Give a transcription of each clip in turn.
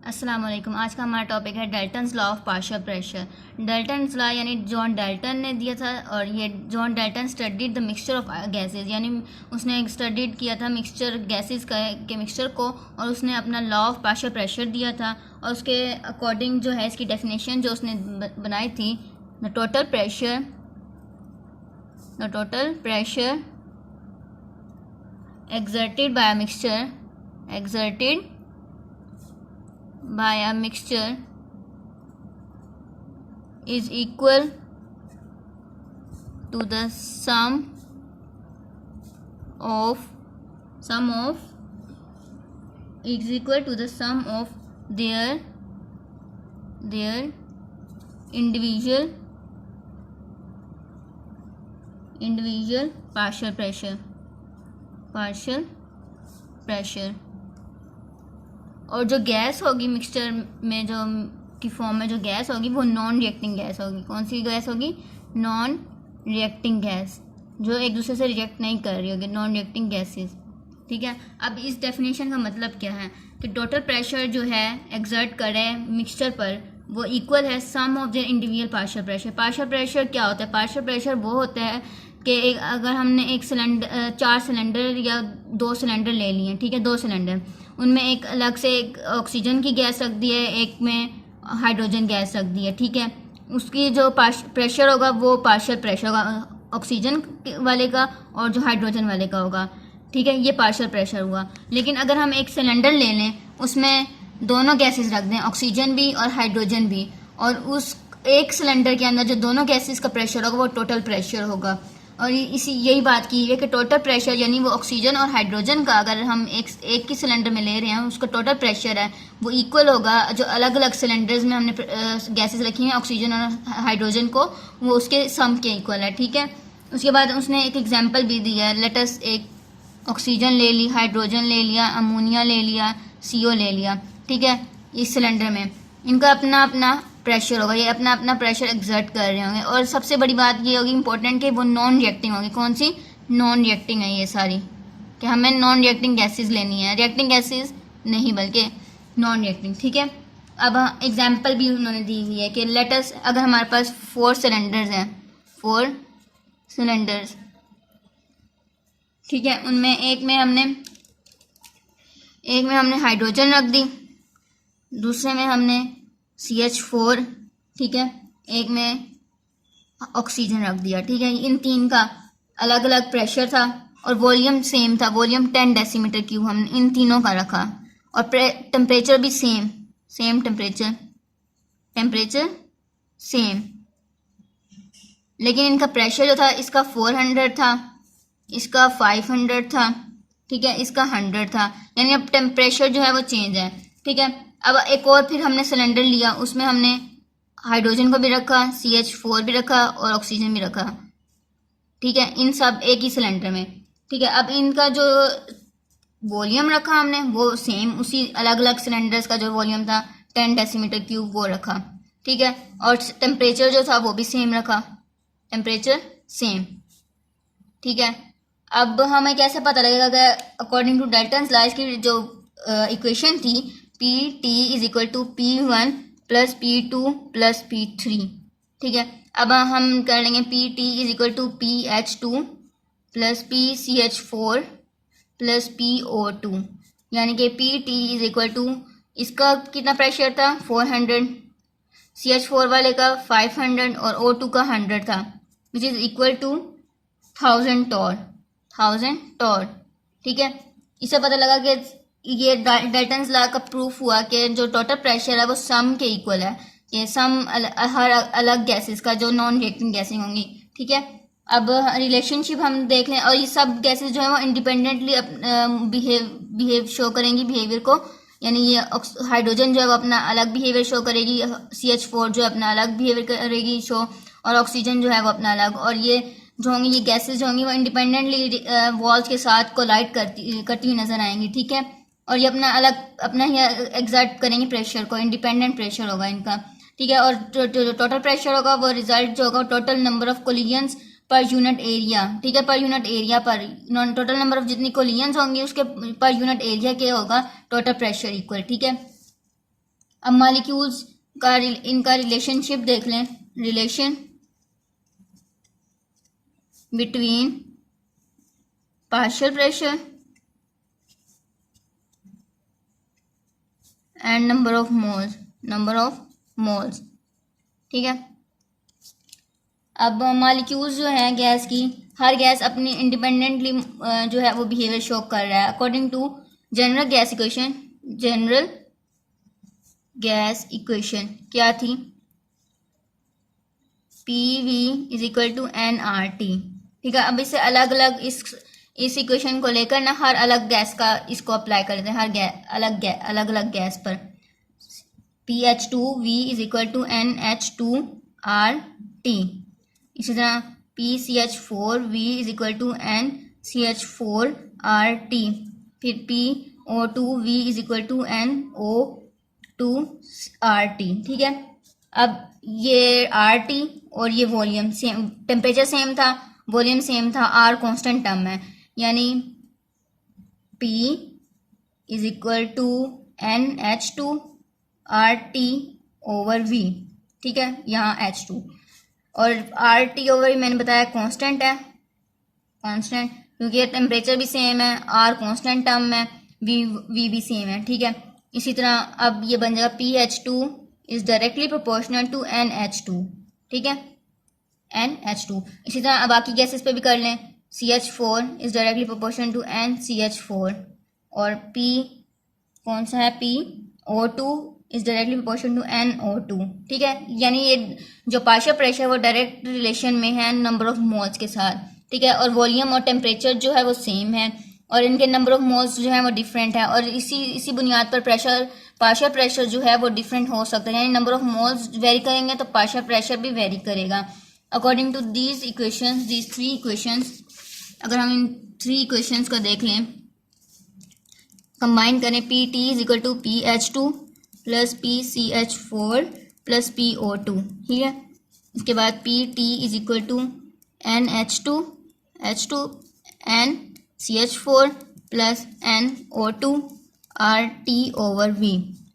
अस्सलाम वालेकुम। आज का हमारा टॉपिक है Dalton's law of partial pressure. Dalton's law यानी जॉन डाल्टन ने दिया था, और ये John Dalton studied the mixture of gases, यानी उसने स्टडीड किया था मिक्सचर गैसेस के मिक्सचर को, और उसने अपना लॉ ऑफ पार्शियल प्रेशर दिया था। और उसके अकॉर्डिंग जो है इसकी डेफिनेशन जो उसने बनाई थी, the total pressure exerted by a mixture is equal to the sum of their individual partial pressure। और जो गैस होगी मिक्सचर में, जो की फॉर्म में जो गैस होगी वो नॉन रिएक्टिंग गैस होगी। कौन सी गैस होगी? नॉन रिएक्टिंग गैस, जो एक दूसरे से रिएक्ट नहीं कर रही होगी, नॉन रिएक्टिंग गैसेस। ठीक है। अब इस डेफिनेशन का मतलब क्या है कि टोटल प्रेशर जो है एग्जर्ट करे मिक्सचर पर, वो इक्वल है sum of their individual partial pressure. Partial pressure क्या होता है? पार्शियल प्रेशर वो होता है कि अगर हमने एक सिलेंडर, 4 सिलेंडर या 2 सिलेंडर ले लिए, ठीक है, 2 सिलेंडर, उनमें एक अलग से एक ऑक्सीजन की गैस रख दी है, एक में हाइड्रोजन गैस रख दी है, ठीक है। उसकी जो प्रेशर होगा वो पार्शियल प्रेशर होगा, ऑक्सीजन वाले का और जो हाइड्रोजन वाले का होगा, ठीक है। ये पार्शियल प्रेशर हुआ। लेकिन अगर हम एक सिलेंडर ले लें, उसमें दोनों गैसेस रख दें, ऑक्सीजन भी और हाइड्रोजन भी, और उस एक सिलेंडर के अंदर जो दोनों गैसेस का प्रेशर होगा वो टोटल प्रेशर होगा। और यही बात की है कि टोटल प्रेशर यानी वो ऑक्सीजन और हाइड्रोजन का, अगर हम एक ही सिलेंडर में ले रहे हैं, उसका टोटल प्रेशर है वो इक्वल होगा जो अलग अलग सिलेंडर्स में हमने गैसेस रखी हैं ऑक्सीजन और हाइड्रोजन को, वो उसके सम के इक्वल है, ठीक है। उसके बाद उसने एक एग्जाम्पल भी दिया है। लेटस एक ऑक्सीजन ले ली, हाइड्रोजन ले लिया, अमोनिया ले लिया, CO ले लिया, ठीक है। इस सिलेंडर में इनका अपना अपना प्रेशर होगा, ये अपना अपना प्रेशर एग्जर्ट कर रहे होंगे। और सबसे बड़ी बात ये होगी इंपॉर्टेंट कि वो नॉन रिएक्टिंग होगी। कौन सी? नॉन रिएक्टिंग है ये सारी, कि हमें नॉन रिएक्टिंग गैसेस लेनी है, रिएक्टिंग गैसेस नहीं बल्कि नॉन रिएक्टिंग, ठीक है। अब एग्जाम्पल भी उन्होंने दी हुई है कि लेटस अगर हमारे पास 4 सिलेंडर्स हैं, 4 सिलेंडर्स, ठीक है, उनमें एक में हमने हाइड्रोजन रख दी, दूसरे में हमने CH4, ठीक है, एक में ऑक्सीजन रख दिया, ठीक है। इन 3 का अलग अलग प्रेशर था और वॉल्यूम सेम था, वॉल्यूम 10 डेसीमीटर क्यूब हमने इन तीनों का रखा, और टेम्परेचर भी सेम टेम्परेचर सेम। लेकिन इनका प्रेशर जो था, इसका 400 था, इसका 500 था, ठीक है, इसका 100 था, यानी अब टेम्परेचर जो है वो चेंज है, ठीक है। अब एक और फिर हमने सिलेंडर लिया, उसमें हमने हाइड्रोजन को भी रखा, CH4 भी रखा और ऑक्सीजन भी रखा, ठीक है, इन सब एक ही सिलेंडर में, ठीक है। अब इनका जो वॉल्यूम रखा हमने वो सेम, उसी अलग अलग सिलेंडर्स का जो वॉल्यूम था 10 डेसीमीटर क्यूब वो रखा, ठीक है। और टेम्परेचर जो था वो भी सेम रखा, टेम्परेचर सेम, ठीक है। अब हमें कैसे पता लगेगा कि अकॉर्डिंग टू डाल्टन्स लॉ इसकी जो इक्वेशन थी, PT is equal to P1 plus P2 plus P3, ठीक है। अब हम कर लेंगे PT is equal to PH2 plus PCH4 plus PO2, यानी कि PT इज इक्वल टू, इसका कितना प्रेशर था? 400, CH4 वाले का 500 और O2 का 100 था, which is equal to 1000 torr, ठीक है। इससे पता लगा कि ये डाल्टन्स लॉ का प्रूफ हुआ कि जो टोटल प्रेशर है वो सम के इक्वल है, कि सम हर अलग गैसेस का जो नॉन रिएक्टिंग गैसें होंगी, ठीक है। अब रिलेशनशिप हम देख लें, और ये सब गैसेस जो है वो इंडिपेंडेंटली बिहेव शो करेंगी बिहेवियर को, यानी ये हाइड्रोजन जो है वो अपना अलग बिहेवियर शो करेगी, CH4 जो है अपना अलग बिहेवियर करेगी शो, और ऑक्सीजन जो है वो अपना अलग, और ये जो होंगी, ये गैसेस जो होंगी वो इंडिपेंडेंटली वॉल्स के साथ कोलाइड करती हुई नजर आएंगी, ठीक है। और ये अपना ही एग्जर्ट करेंगे प्रेशर को, इंडिपेंडेंट प्रेशर होगा इनका, ठीक है। और जो टोटल प्रेशर होगा वो रिजल्ट जो होगा total number of collisions per unit area, ठीक है, पर यूनिट एरिया पर टोटल नंबर ऑफ जितनी कोलिजन्स होंगी उसके पर यूनिट एरिया के होगा टोटल प्रेशर इक्वल, ठीक है। अब मॉलिक्यूल्स का इनका रिलेशनशिप देख लें, relation between partial pressure and number of moles, ठीक है। अब मॉलिक्यूल्स जो है गैस की, हर गैस अपनी इंडिपेंडेंटली जो है वो बिहेवियर शो कर रहा है according to general gas equation क्या थी, PV is equal to nRT, ठीक है। अब इसे अलग अलग इस इक्वेशन को लेकर ना हर अलग गैस का इसको अप्लाई कर देते हैं, अलग अलग गैस पर। PH2V is equal to NH2RT, इसी तरह PCH4V is equal to NCH4RT, फिर PO2V is equal to NO2RT, ठीक है। अब ये RT और ये वॉल्यूम सेम, टेम्परेचर सेम था, वॉल्यूम सेम था, R कांस्टेंट टर्म है, यानी P is equal to NH2RT over V, ठीक है। यहाँ H2 और RT ओवर V मैंने बताया कांस्टेंट है, कांस्टेंट क्योंकि टेम्परेचर भी सेम है, R कांस्टेंट टर्म है, V भी सेम है, ठीक है। इसी तरह अब ये बन जाएगा PH2 is directly proportional to NH2, ठीक है, NH2। इसी तरह अब बाकी गैसेस पे भी कर लें, CH4 is directly proportional to NCH4 और P कौन सा है, PO2 is directly proportional to NO2, ठीक है। यानी ये जो पार्शियल प्रेशर वो डायरेक्ट रिलेशन में है नंबर ऑफ मोल्स के साथ, ठीक है। और वॉल्यूम और टेम्परेचर जो है वो सेम है और इनके नंबर ऑफ मोल्स जो है वो डिफरेंट है, और इसी बुनियाद पर पार्शियल प्रेशर जो है वो डिफरेंट हो सकता है, यानी नंबर ऑफ मोल्स वेरी करेंगे तो पार्शियल प्रेशर भी वेरी करेगा according to these three equations. अगर हम इन थ्री इक्वेशंस को देख लें, कंबाइन करें, PT is equal to PH2 plus PCH4 plus PO2, ठीक है। इसके बाद PT is equal to NH2 NCH4 plus NO2 RT over V,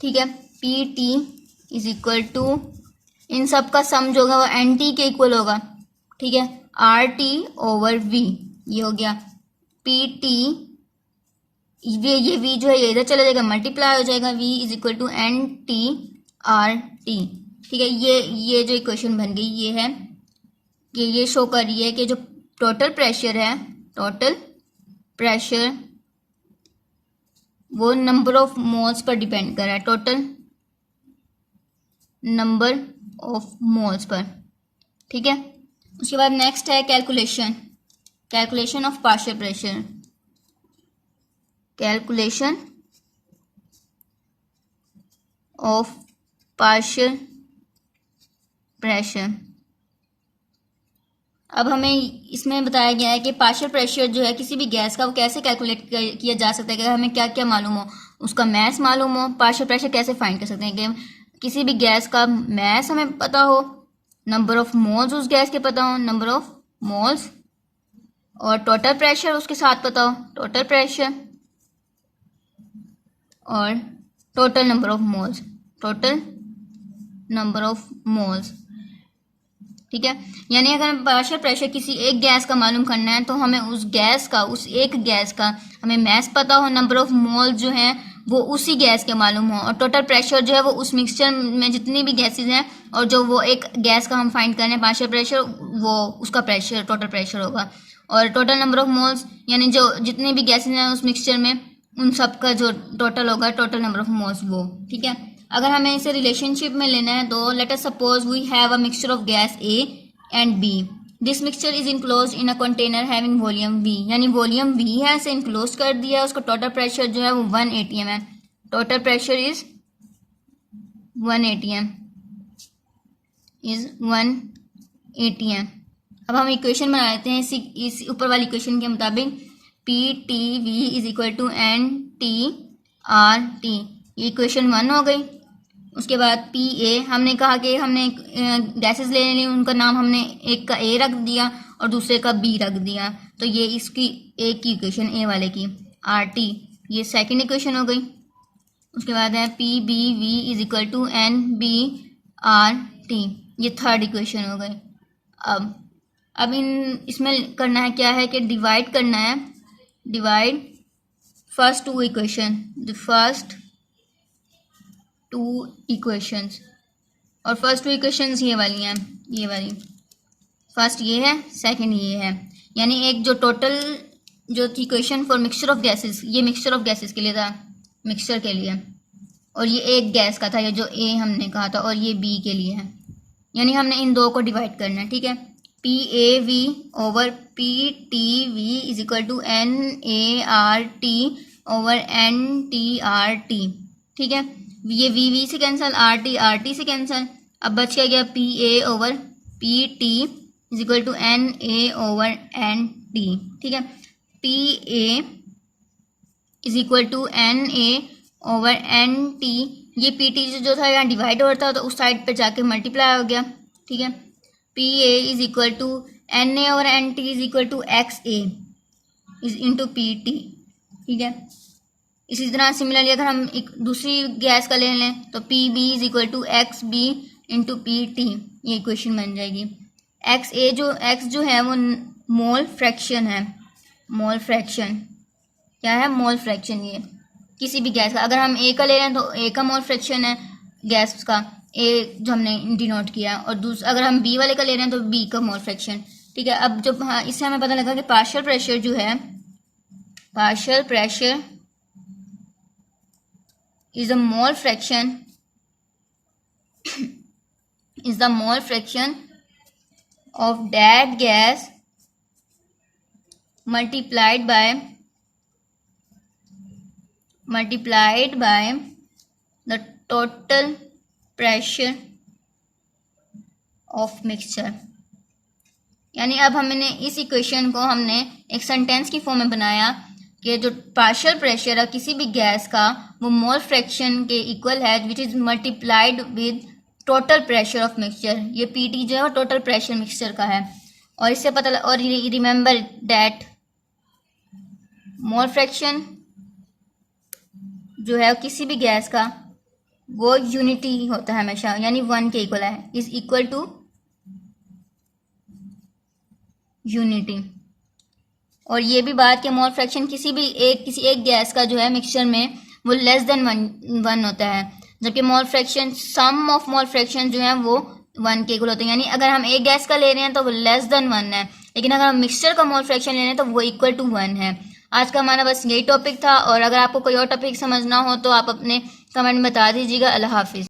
ठीक है। PT इज इक्वल टू, इन सब का सम जो होगा वो NT के इक्वल होगा, ठीक है, RT ओवर V, ये हो गया। PT ये V जो है ये इधर चला जाएगा, मल्टीप्लाई हो जाएगा, V is equal to NT/RT, ठीक है। ये जो इक्वेशन बन गई ये है कि ये शो कर रही है कि जो टोटल प्रेशर वो number of moles per depend कर रहा है, total number of moles per, ठीक है। उसके बाद नेक्स्ट है calculation of partial pressure, calculation of partial pressure. अब हमें इसमें बताया गया है कि पार्शियल प्रेशर जो है किसी भी गैस का वो कैसे कैलकुलेट किया जा सकता है, कि हमें क्या क्या मालूम हो, उसका मैस मालूम हो, पार्शियल प्रेशर कैसे फाइंड कर सकते हैं कि किसी भी गैस का मैस हमें पता हो, नंबर ऑफ मोल्स उस गैस के पता हो, नंबर ऑफ मोल्स, और टोटल प्रेशर उसके साथ पता हो, टोटल प्रेशर और टोटल नंबर ऑफ मोल्स, ठीक है। यानी अगर हमें पार्शियल प्रेशर किसी एक गैस का मालूम करना है तो हमें उस एक गैस का हमें मैस पता हो, नंबर ऑफ मोल जो है वो उसी गैस के मालूम हो, और टोटल प्रेशर जो है वो उस मिक्सचर में जितनी भी गैसेज हैं और जो वो एक गैस का हम फाइंड कर रहे हैं पार्शियल प्रेशर, वो उसका प्रेशर टोटल प्रेशर होगा, और टोटल नंबर ऑफ मोल्स यानी जो जितनी भी गैसेज हैं उस मिक्सचर में उन सब का जो टोटल होगा, टोटल नंबर ऑफ मोल्स वो, ठीक है। अगर हमें इसे रिलेशनशिप में लेना है तो let us suppose we have a mixture of gas A and B, this mixture is enclosed in a container having volume V, यानी वॉल्यूम V है इसे इनक्लोज कर दिया, उसका टोटल प्रेशर जो है वो 1 atm है, टोटल प्रेशर इज 1 atm। अब हम इक्वेशन बना लेते हैं इस ऊपर वाली इक्वेशन के मुताबिक, PTV is equal to NTRT, ये इक्वेशन 1 हो गई। उसके बाद PA, हमने कहा कि हमने गैसेस ले ली, उनका नाम हमने एक का A रख दिया और दूसरे का B रख दिया, तो ये इसकी एक की इक्वेशन A वाले की। RT ये सेकंड इक्वेशन हो गई। उसके बाद है P B V is equal to N B R T, ये थर्ड इक्वेशन हो गई। अब इसमें करना है क्या है कि डिवाइड करना है, divide first two equation, the first two equations, और फर्स्ट टू इक्वेशंस ये वाली हैं, ये वाली फर्स्ट ये है, सेकंड ये है, यानी एक जो टोटल जो थी equation for mixture of gases, ये मिक्सचर ऑफ गैसेस के लिए था, मिक्सचर के लिए, और ये एक गैस का था, ये जो ए हमने कहा था, और ये बी के लिए है, यानी हमने इन दो को डिवाइड करना है, ठीक है। P A V over P T V is equal to N A R T over N T R T, ठीक है। ये वी से कैंसिल, आर टी से कैंसिल, अब बच गया P A over P T is equal to N A over N T, ठीक है। P A is equal to N A over N T, ये पी टी जो था यहाँ डिवाइड होता है तो उस साइड पर जाके मल्टीप्लाई हो गया, ठीक है। P A is equal to N A over N T is equal to X A is into P T, ठीक है। इसी तरह सिमिलरली अगर हम एक दूसरी गैस का ले लें तो P B is equal to X B into P T, ये इक्वेशन बन जाएगी। एक्स जो है वो मोल फ्रैक्शन है, मोल फ्रैक्शन क्या है, मोल फ्रैक्शन, ये किसी भी गैस का, अगर हम ए का ले रहे हैं तो ए का मोल फ्रैक्शन है गैस का, ए जो हमने डिनोट किया, और दूसरा अगर हम बी वाले का ले रहे हैं तो बी का मोल फ्रैक्शन, ठीक है। अब जब इससे हमें पता लगा कि पार्शियल प्रेशर जो है, partial pressure is a mole fraction is the mole fraction of that gas multiplied by the total pressure of mixture। यानी अब हमने इस इक्वेशन को हमने एक सेंटेंस की फॉर्म में बनाया कि जो पार्शियल प्रेशर है किसी भी गैस का वो मोल फ्रैक्शन के इक्वल है, which is multiplied with total pressure of mixture. ये पीटी जो है वो टोटल प्रेशर मिक्सचर का है, और इससे पता और रिमेंबर दैट मोल फ्रैक्शन जो है किसी भी गैस का वो यूनिटी होता है हमेशा, यानी 1 के इक्वल है, इज इक्वल टू यूनिटी। और ये भी बात कि मोल फ्रैक्शन किसी एक गैस का जो है मिक्सचर में वो लेस देन 1 होता है, जबकि mole fraction sum of mole fraction जो है वो 1 के इक्वल होते हैं। यानी अगर हम एक गैस का ले रहे हैं तो वो लेस देन 1 है, लेकिन अगर हम मिक्सचर का मोल फ्रैक्शन ले रहे हैं तो वो इक्वल टू 1 है। आज का हमारा बस यही टॉपिक था, और अगर आपको कोई और टॉपिक समझना हो तो आप अपने कमेंट में बता दीजिएगा। अल्लाह हाफिज़।